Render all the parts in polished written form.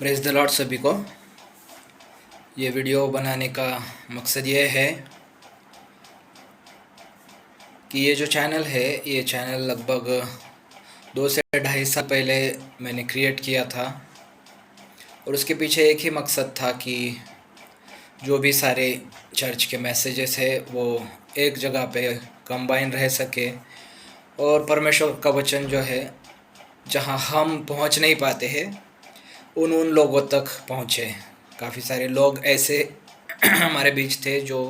Praise the Lord सभी को। ये वीडियो बनाने का मकसद ये है कि ये जो चैनल है, ये चैनल लगभग 2 से 2.5 साल पहले मैंने क्रिएट किया था और उसके पीछे एक ही मकसद था कि जो भी सारे चर्च के मैसेजेस है वो एक जगह पे कंबाइन रह सके और परमेश्वर का वचन जो है जहाँ हम पहुँच नहीं पाते हैं उन लोगों तक पहुँचे। काफ़ी सारे लोग ऐसे हमारे बीच थे जो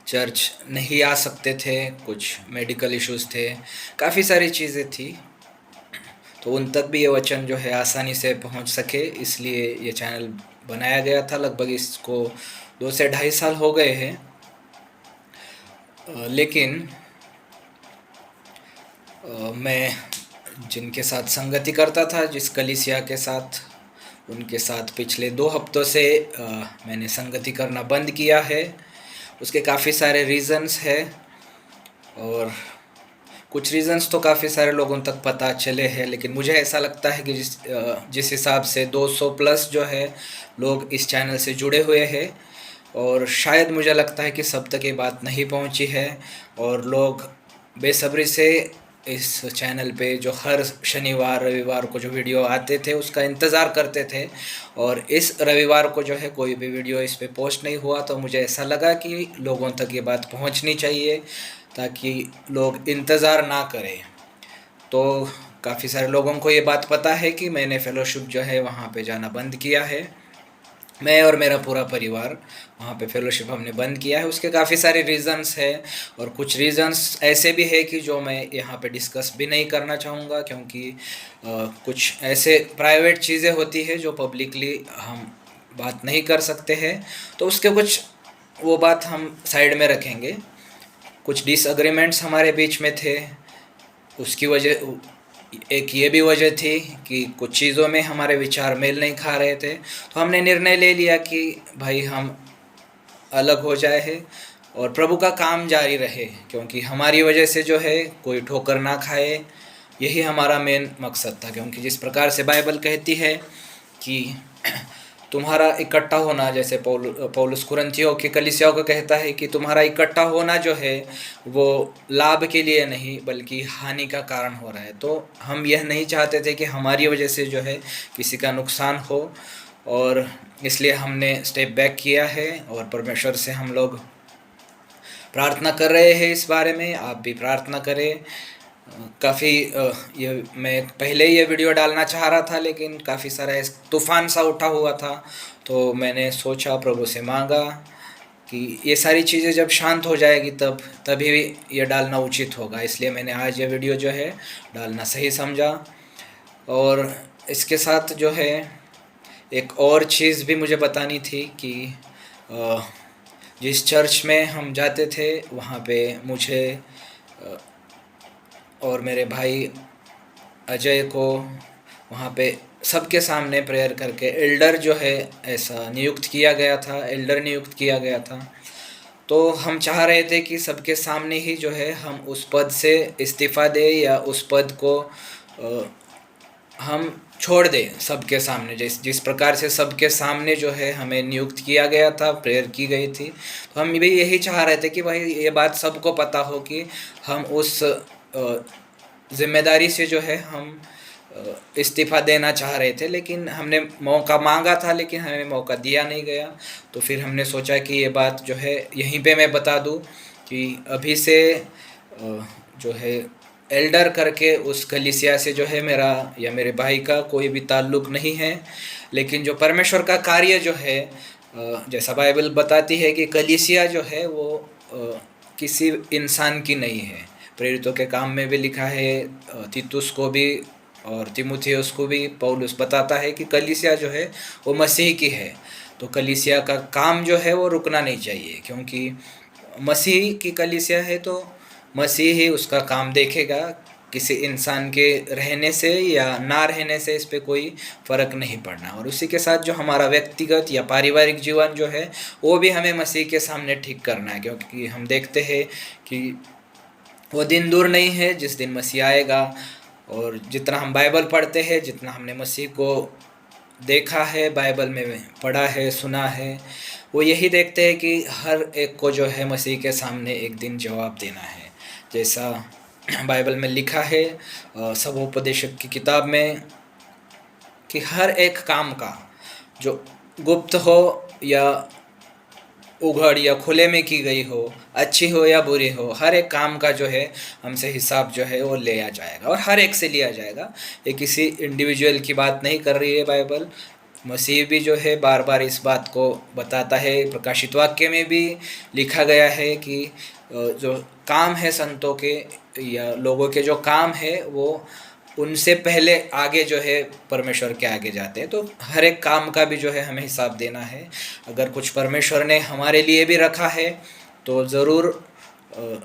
चर्च नहीं आ सकते थे, कुछ मेडिकल इश्यूज़ थे, काफ़ी सारी चीज़ें थी, तो उन तक भी ये वचन जो है आसानी से पहुंच सके, इसलिए ये चैनल बनाया गया था। लगभग इसको 2 से 2.5 साल हो गए हैं। लेकिन मैं जिनके साथ संगति करता था, जिस कलीसिया के साथ, उनके साथ पिछले 2 हफ्तों से मैंने संगति करना बंद किया है। उसके काफ़ी सारे रीज़न्स हैं और कुछ रीज़न्स तो काफ़ी सारे लोगों तक पता चले हैं, लेकिन मुझे ऐसा लगता है कि जिस हिसाब से 200 प्लस जो है लोग इस चैनल से जुड़े हुए हैं और शायद मुझे लगता है कि सब तक ये बात नहीं पहुंची है और लोग बेसब्री से इस चैनल पे जो हर शनिवार रविवार को जो वीडियो आते थे उसका इंतज़ार करते थे, और इस रविवार को जो है कोई भी वीडियो इस पे पोस्ट नहीं हुआ, तो मुझे ऐसा लगा कि लोगों तक ये बात पहुंचनी चाहिए ताकि लोग इंतज़ार ना करें। तो काफ़ी सारे लोगों को ये बात पता है कि मैंने फ़ेलोशिप जो है वहाँ पे जाना बंद किया है। मैं और मेरा पूरा परिवार वहाँ पे फ़ेलोशिप हमने बंद किया है। उसके काफ़ी सारे रीज़न्स हैं और कुछ रीज़न्स ऐसे भी है कि जो मैं यहाँ पे डिस्कस भी नहीं करना चाहूँगा, क्योंकि कुछ ऐसे प्राइवेट चीज़ें होती है जो पब्लिकली हम बात नहीं कर सकते हैं, तो उसके कुछ वो बात हम साइड में रखेंगे। कुछ डिसएग्रीमेंट्स हमारे बीच में थे, उसकी वजह एक ये भी वजह थी कि कुछ चीज़ों में हमारे विचार मेल नहीं खा रहे थे, तो हमने निर्णय ले लिया कि भाई हम अलग हो जाए हैं और प्रभु का काम जारी रहे, क्योंकि हमारी वजह से जो है कोई ठोकर ना खाए, यही हमारा मेन मकसद था। क्योंकि जिस प्रकार से बाइबल कहती है कि तुम्हारा इकट्ठा होना, जैसे पौलुस कुरिन्थियों की कलीसियाओं को कहता है कि तुम्हारा इकट्ठा होना जो है वो लाभ के लिए नहीं बल्कि हानि का कारण हो रहा है। तो हम यह नहीं चाहते थे कि हमारी वजह से जो है किसी का नुकसान हो, और इसलिए हमने स्टेप बैक किया है और परमेश्वर से हम लोग प्रार्थना कर रहे हैं इस बारे में। आप भी प्रार्थना करें। काफ़ी ये मैं पहले ये वीडियो डालना चाह रहा था, लेकिन काफ़ी सारा तूफ़ान सा उठा हुआ था, तो मैंने सोचा, प्रभु से मांगा कि ये सारी चीज़ें जब शांत हो जाएगी तभी ये डालना उचित होगा। इसलिए मैंने आज ये वीडियो जो है डालना सही समझा। और इसके साथ जो है एक और चीज़ भी मुझे बतानी थी कि जिस चर्च में हम जाते थे वहाँ पे मुझे और मेरे भाई अजय को वहाँ पे सबके सामने प्रेयर करके एल्डर जो है ऐसा नियुक्त किया गया था, एल्डर नियुक्त किया गया था। तो हम चाह रहे थे कि सबके सामने ही जो है हम उस पद से इस्तीफ़ा दें या उस पद को हम छोड़ दें सबके सामने। जिस प्रकार से सबके सामने जो है हमें नियुक्त किया गया था, प्रेयर की गई थी, तो हम भी यही चाह रहे थे कि भाई ये बात सबको पता हो कि हम उस ज़िम्मेदारी से जो है हम इस्तीफ़ा देना चाह रहे थे। लेकिन हमने मौका मांगा था लेकिन हमें मौका दिया नहीं गया। तो फिर हमने सोचा कि ये बात जो है यहीं पे मैं बता दूं कि अभी से जो है एल्डर करके उस कलीसिया से जो है मेरा या मेरे भाई का कोई भी ताल्लुक़ नहीं है। लेकिन जो परमेश्वर का कार्य जो है, जैसा बाइबल बताती है कि कलीसिया जो है वो किसी इंसान की नहीं है। प्रेरितों के काम में भी लिखा है, तीतुस को भी और तीमुथियुस को भी पौलुस बताता है कि कलीसिया जो है वो मसीह की है। तो कलीसिया का काम जो है वो रुकना नहीं चाहिए, क्योंकि मसीह की कलीसिया है तो मसीह ही उसका काम देखेगा। किसी इंसान के रहने से या ना रहने से इस पे कोई फ़र्क नहीं पड़ना। और उसी के साथ जो हमारा व्यक्तिगत या पारिवारिक जीवन जो है वो भी हमें मसीह के सामने ठीक करना है, क्योंकि हम देखते हैं कि वो दिन दूर नहीं है जिस दिन मसीह आएगा। और जितना हम बाइबल पढ़ते हैं, जितना हमने मसीह को देखा है, बाइबल में पढ़ा है, सुना है, वो यही देखते हैं कि हर एक को जो है मसीह के सामने एक दिन जवाब देना है। जैसा बाइबल में लिखा है सबोपदेशक की किताब में कि हर एक काम का जो गुप्त हो या उघड़ या खुले में की गई हो, अच्छी हो या बुरी हो, हर एक काम का जो है हमसे हिसाब जो है वो लिया जाएगा और हर एक से लिया जाएगा। ये किसी इंडिविजुअल की बात नहीं कर रही है बाइबल। मसीह भी जो है बार बार इस बात को बताता है। प्रकाशित वाक्य में भी लिखा गया है कि जो काम है संतों के या लोगों के जो काम है वो उनसे पहले आगे जो है परमेश्वर के आगे जाते हैं। तो हर एक काम का भी जो है हमें हिसाब देना है। अगर कुछ परमेश्वर ने हमारे लिए भी रखा है तो ज़रूर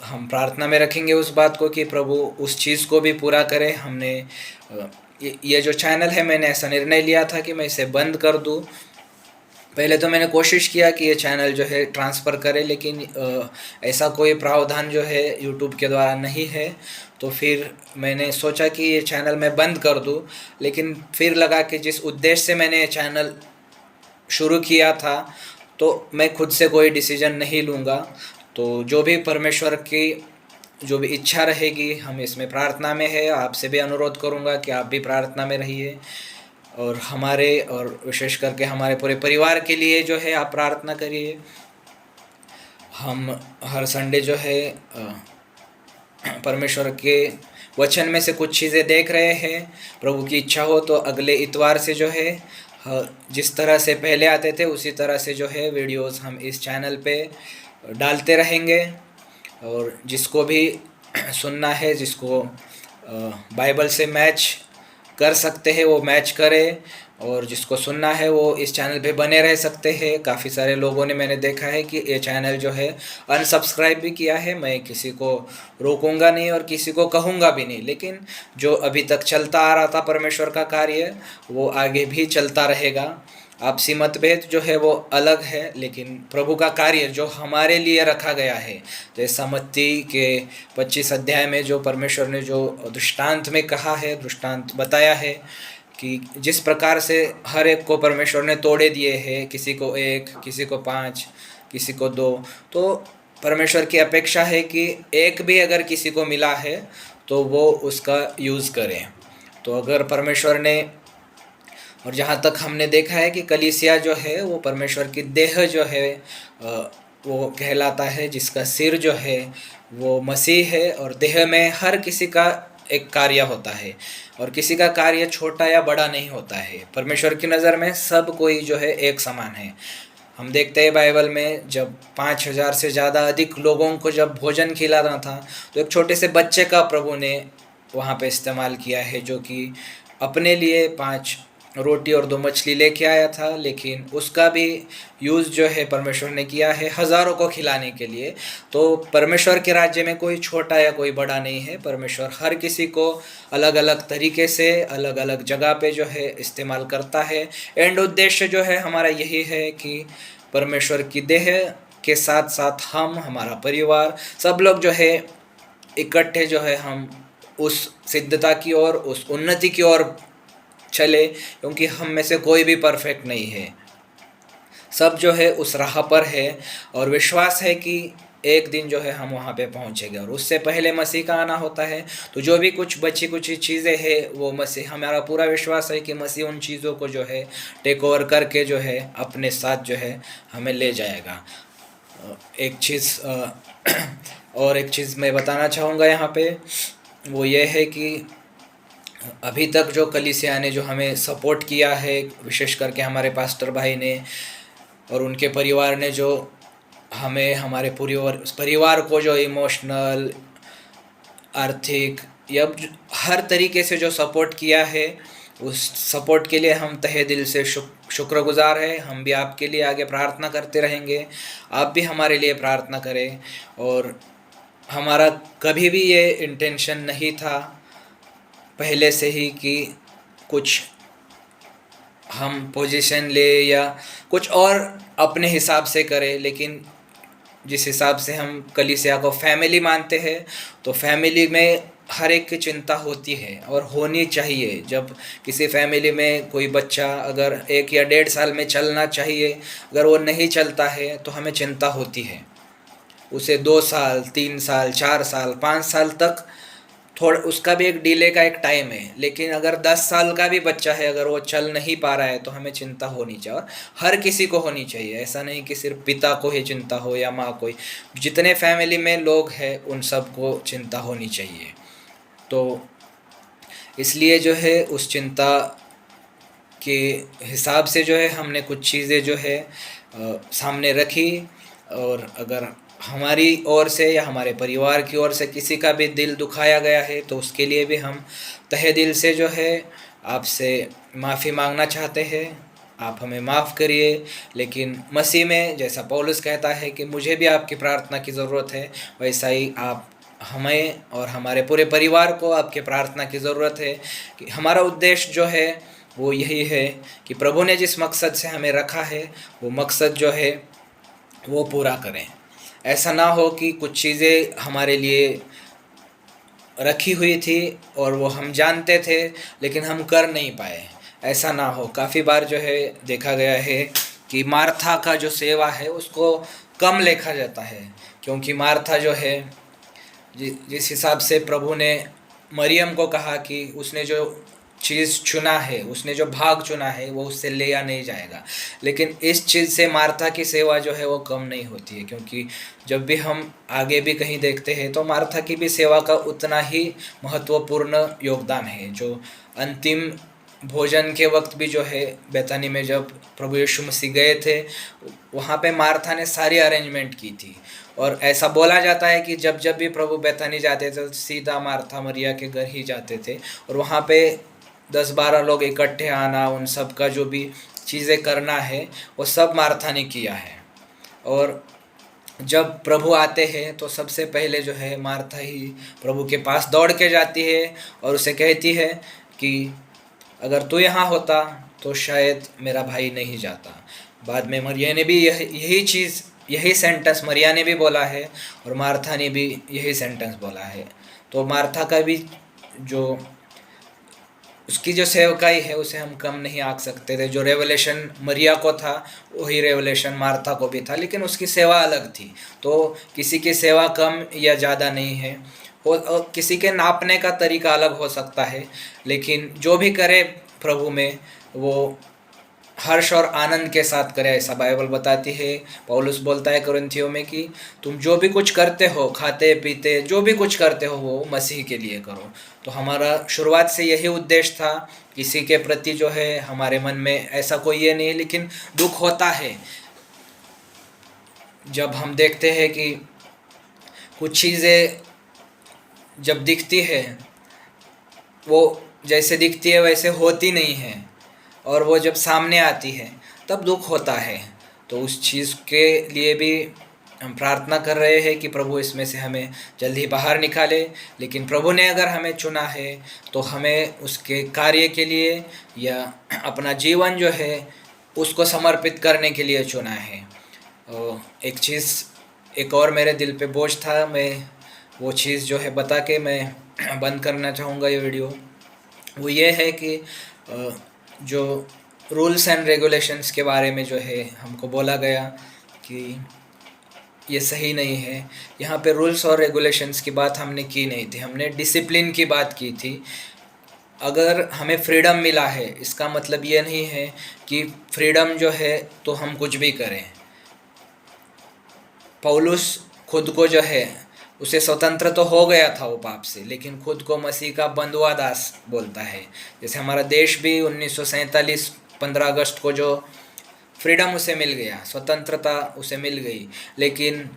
हम प्रार्थना में रखेंगे उस बात को कि प्रभु उस चीज़ को भी पूरा करे। हमने ये जो चैनल है, मैंने ऐसा निर्णय लिया था कि मैं इसे बंद कर दूँ। पहले तो मैंने कोशिश किया कि ये चैनल जो है ट्रांसफ़र करे, लेकिन ऐसा कोई प्रावधान जो है यूट्यूब के द्वारा नहीं है। तो फिर मैंने सोचा कि ये चैनल मैं बंद कर दूँ, लेकिन फिर लगा कि जिस उद्देश्य से मैंने ये चैनल शुरू किया था तो मैं खुद से कोई डिसीजन नहीं लूँगा। तो जो भी परमेश्वर की जो भी इच्छा रहेगी, हम इसमें प्रार्थना में है। आपसे भी अनुरोध करूँगा कि आप भी प्रार्थना में रहिए और हमारे और विशेष करके हमारे पूरे परिवार के लिए जो है आप प्रार्थना करिए। हम हर संडे जो है परमेश्वर के वचन में से कुछ चीज़ें देख रहे हैं। प्रभु की इच्छा हो तो अगले इतवार से जो है जिस तरह से पहले आते थे उसी तरह से जो है वीडियोस हम इस चैनल पे डालते रहेंगे। और जिसको भी सुनना है, जिसको बाइबल से मैच कर सकते हैं वो मैच करे, और जिसको सुनना है वो इस चैनल पे बने रह सकते हैं। काफ़ी सारे लोगों ने मैंने देखा है कि ये चैनल जो है अनसब्सक्राइब भी किया है। मैं किसी को रोकूंगा नहीं और किसी को कहूँगा भी नहीं, लेकिन जो अभी तक चलता आ रहा था परमेश्वर का कार्य वो आगे भी चलता रहेगा। आपसी मतभेद जो है वो अलग है, लेकिन प्रभु का कार्य जो हमारे लिए रखा गया है, जैसा मत्ती के 25 अध्याय में जो परमेश्वर ने जो दृष्टांत में कहा है, दृष्टांत बताया है कि जिस प्रकार से हर एक को परमेश्वर ने तोड़े दिए हैं, किसी को 1, किसी को 5, किसी को 2, तो परमेश्वर की अपेक्षा है कि एक भी अगर किसी को मिला है तो वो उसका यूज़ करें। तो अगर परमेश्वर ने, और जहाँ तक हमने देखा है कि कलीसिया जो है वो परमेश्वर की देह जो है वो कहलाता है, जिसका सिर जो है वो मसीह है, और देह में हर किसी का एक कार्य होता है और किसी का कार्य छोटा या बड़ा नहीं होता है। परमेश्वर की नज़र में सब कोई जो है एक समान है। हम देखते हैं बाइबल में जब 5000 से ज़्यादा अधिक लोगों को जब भोजन खिलाना था तो एक छोटे से बच्चे का प्रभु ने वहाँ पे इस्तेमाल किया है, जो कि अपने लिए 5 रोटी और 2 मछली लेके आया था, लेकिन उसका भी यूज़ जो है परमेश्वर ने किया है हज़ारों को खिलाने के लिए। तो परमेश्वर के राज्य में कोई छोटा या कोई बड़ा नहीं है। परमेश्वर हर किसी को अलग अलग तरीके से अलग अलग जगह पे जो है इस्तेमाल करता है। एंड उद्देश्य जो है हमारा यही है कि परमेश्वर की देह के साथ साथ हम, हमारा परिवार, सब लोग जो है इकट्ठे जो है हम उस सिद्धता की ओर, उस उन्नति की ओर चले, क्योंकि हम में से कोई भी परफेक्ट नहीं है। सब जो है उस राह पर है और विश्वास है कि एक दिन जो है हम वहाँ पे पहुँचेंगे, और उससे पहले मसीह का आना होता है। तो जो भी कुछ बची कुछ चीज़ें हैं वो मसीह, हमारा पूरा विश्वास है कि मसीह उन चीज़ों को जो है टेक ओवर करके जो है अपने साथ जो है हमें ले जाएगा। एक चीज़ और एक चीज़ मैं बताना चाहूँगा यहाँ पे, वो ये है कि अभी तक जो कलीसिया ने जो हमें सपोर्ट किया है, विशेष करके हमारे पास्टर भाई ने और उनके परिवार ने जो हमें, हमारे परिवार को जो इमोशनल, आर्थिक या हर तरीके से जो सपोर्ट किया है, उस सपोर्ट के लिए हम तहे दिल से शुक्रगुजार हैं। हम भी आपके लिए आगे प्रार्थना करते रहेंगे, आप भी हमारे लिए प्रार्थना करें। और हमारा कभी भी ये इंटेंशन नहीं था पहले से ही कि कुछ हम पोजीशन ले या कुछ और अपने हिसाब से करें, लेकिन जिस हिसाब से हम कलीसिया को फैमिली मानते हैं, तो फैमिली में हर एक की चिंता होती है और होनी चाहिए। जब किसी फैमिली में कोई बच्चा अगर 1 या 1.5 साल में चलना चाहिए, अगर वो नहीं चलता है तो हमें चिंता होती है। उसे 2 साल, 3 साल, 4 साल, 5 साल तक थोड़ा उसका भी एक डिले का एक टाइम है। लेकिन अगर 10 साल का भी बच्चा है, अगर वो चल नहीं पा रहा है तो हमें चिंता होनी चाहिए, और हर किसी को होनी चाहिए। ऐसा नहीं कि सिर्फ पिता को ही चिंता हो या माँ को ही, जितने फैमिली में लोग हैं उन सबको चिंता होनी चाहिए। तो इसलिए जो है उस चिंता के हिसाब से जो है हमने कुछ चीज़ें जो है सामने रखी। और अगर हमारी ओर से या हमारे परिवार की ओर से किसी का भी दिल दुखाया गया है तो उसके लिए भी हम तहे दिल से जो है आपसे माफ़ी मांगना चाहते हैं। आप हमें माफ़ करिए। लेकिन मसीह में जैसा पौलुस कहता है कि मुझे भी आपकी प्रार्थना की ज़रूरत है, वैसा ही आप हमें और हमारे पूरे परिवार को आपके प्रार्थना की ज़रूरत है। कि हमारा उद्देश्य जो है वो यही है कि प्रभु ने जिस मकसद से हमें रखा है वो मकसद जो है वो पूरा करें। ऐसा ना हो कि कुछ चीज़ें हमारे लिए रखी हुई थी और वो हम जानते थे लेकिन हम कर नहीं पाए, ऐसा ना हो। काफ़ी बार जो है देखा गया है कि मार्था का जो सेवा है उसको कम देखा जाता है, क्योंकि मार्था जो है जिस हिसाब से प्रभु ने मरियम को कहा कि उसने जो चीज़ चुना है, उसने जो भाग चुना है वो उससे लिया नहीं जाएगा, लेकिन इस चीज़ से मार्था की सेवा जो है वो कम नहीं होती है। क्योंकि जब भी हम आगे भी कहीं देखते हैं तो मार्था की भी सेवा का उतना ही महत्वपूर्ण योगदान है। जो अंतिम भोजन के वक्त भी जो है बेथानी में जब प्रभु यीशु मसीह गए थे, वहाँ पे मार्था ने सारी अरेंजमेंट की थी। और ऐसा बोला जाता है कि जब जब भी प्रभु बेथानी जाते थे तो सीधा मार्था मरिया के घर ही जाते थे, और वहाँ पे 10-12 लोग इकट्ठे आना, उन सब का जो भी चीज़ें करना है वो सब मार्था ने किया है। और जब प्रभु आते हैं तो सबसे पहले जो है मार्था ही प्रभु के पास दौड़ के जाती है और उसे कहती है कि अगर तू यहाँ होता तो शायद मेरा भाई नहीं जाता। बाद में मरिया ने भी यही चीज़, यही सेंटेंस मरिया ने भी बोला है और मार्था ने भी यही सेंटेंस बोला है। तो मार्था का भी जो उसकी जो सेवकाई है उसे हम कम नहीं आंक सकते थे। जो रेवलेशन मरिया को था वही रेवलेशन मार्था को भी था, लेकिन उसकी सेवा अलग थी। तो किसी की सेवा कम या ज़्यादा नहीं है, और किसी के नापने का तरीका अलग हो सकता है, लेकिन जो भी करे प्रभु में वो हर्ष और आनंद के साथ करे, ऐसा बाइबल बताती है। पौलुस बोलता है कुरिन्थियों में कि तुम जो भी कुछ करते हो, खाते पीते जो भी कुछ करते हो वो मसीह के लिए करो। तो हमारा शुरुआत से यही उद्देश्य था। किसी के प्रति जो है हमारे मन में ऐसा कोई ये नहीं, लेकिन दुख होता है जब हम देखते हैं कि कुछ चीज़ें जब दिखती है वो जैसे दिखती है वैसे होती नहीं है, और वो जब सामने आती है तब दुख होता है। तो उस चीज़ के लिए भी हम प्रार्थना कर रहे हैं कि प्रभु इसमें से हमें जल्दी बाहर निकाले। लेकिन प्रभु ने अगर हमें चुना है तो हमें उसके कार्य के लिए या अपना जीवन जो है उसको समर्पित करने के लिए चुना है। एक चीज़ एक और मेरे दिल पे बोझ था, मैं वो चीज़ जो है बता के मैं बंद करना चाहूँगा ये वीडियो। वो ये है कि जो रूल्स एंड रेगुलेशंस के बारे में जो है हमको बोला गया कि ये सही नहीं है। यहाँ पे रूल्स और रेगुलेशंस की बात हमने की नहीं थी, हमने डिसिप्लिन की बात की थी। अगर हमें फ्रीडम मिला है इसका मतलब ये नहीं है कि फ्रीडम जो है तो हम कुछ भी करें। पौलुस खुद को जो है उसे स्वतंत्र तो हो गया था वो पाप से, लेकिन खुद को मसीह का बंधुआ दास बोलता है। जैसे हमारा देश भी 1947 15 अगस्त को जो फ्रीडम उसे मिल गया, स्वतंत्रता उसे मिल गई, लेकिन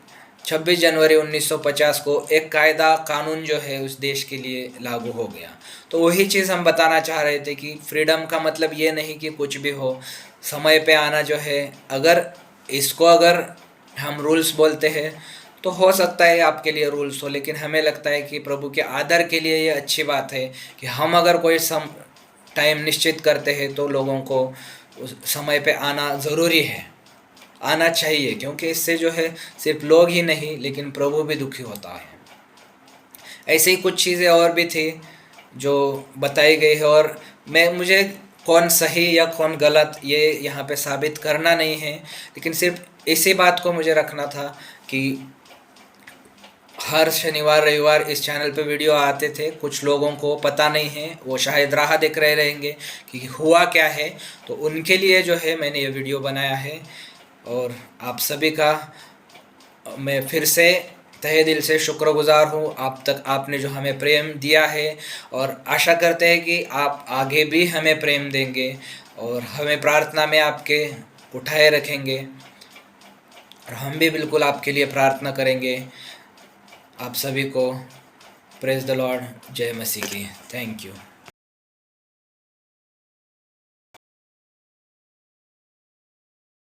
26 जनवरी 1950 को एक कायदा कानून जो है उस देश के लिए लागू हो गया। तो वही चीज़ हम बताना चाह रहे थे कि फ्रीडम का मतलब ये नहीं कि कुछ भी हो, समय पे आना जो है। अगर इसको अगर हम रूल्स बोलते हैं तो हो सकता है आपके लिए रूल्स हो, लेकिन हमें लगता है कि प्रभु के आदर के लिए ये अच्छी बात है कि हम अगर कोई टाइम निश्चित करते हैं तो लोगों को उस समय पे आना ज़रूरी है, आना चाहिए, क्योंकि इससे जो है सिर्फ लोग ही नहीं लेकिन प्रभु भी दुखी होता है। ऐसे ही कुछ चीज़ें और भी थी जो बताई गई है, और मुझे कौन सही या कौन गलत ये यहाँ पे साबित करना नहीं है, लेकिन सिर्फ इसी बात को मुझे रखना था कि हर शनिवार रविवार इस चैनल पे वीडियो आते थे। कुछ लोगों को पता नहीं है, वो शायद राह देख रहे रहेंगे कि हुआ क्या है, तो उनके लिए जो है मैंने ये वीडियो बनाया है। और आप सभी का मैं फिर से तहे दिल से शुक्रगुजार हूँ, आप तक आपने जो हमें प्रेम दिया है, और आशा करते हैं कि आप आगे भी हमें प्रेम देंगे और हमें प्रार्थना में आपके उठाए रखेंगे, और हम भी बिल्कुल आपके लिए प्रार्थना करेंगे। आप सभी को प्रेज द लॉर्ड, जय मसीह की। Thank you.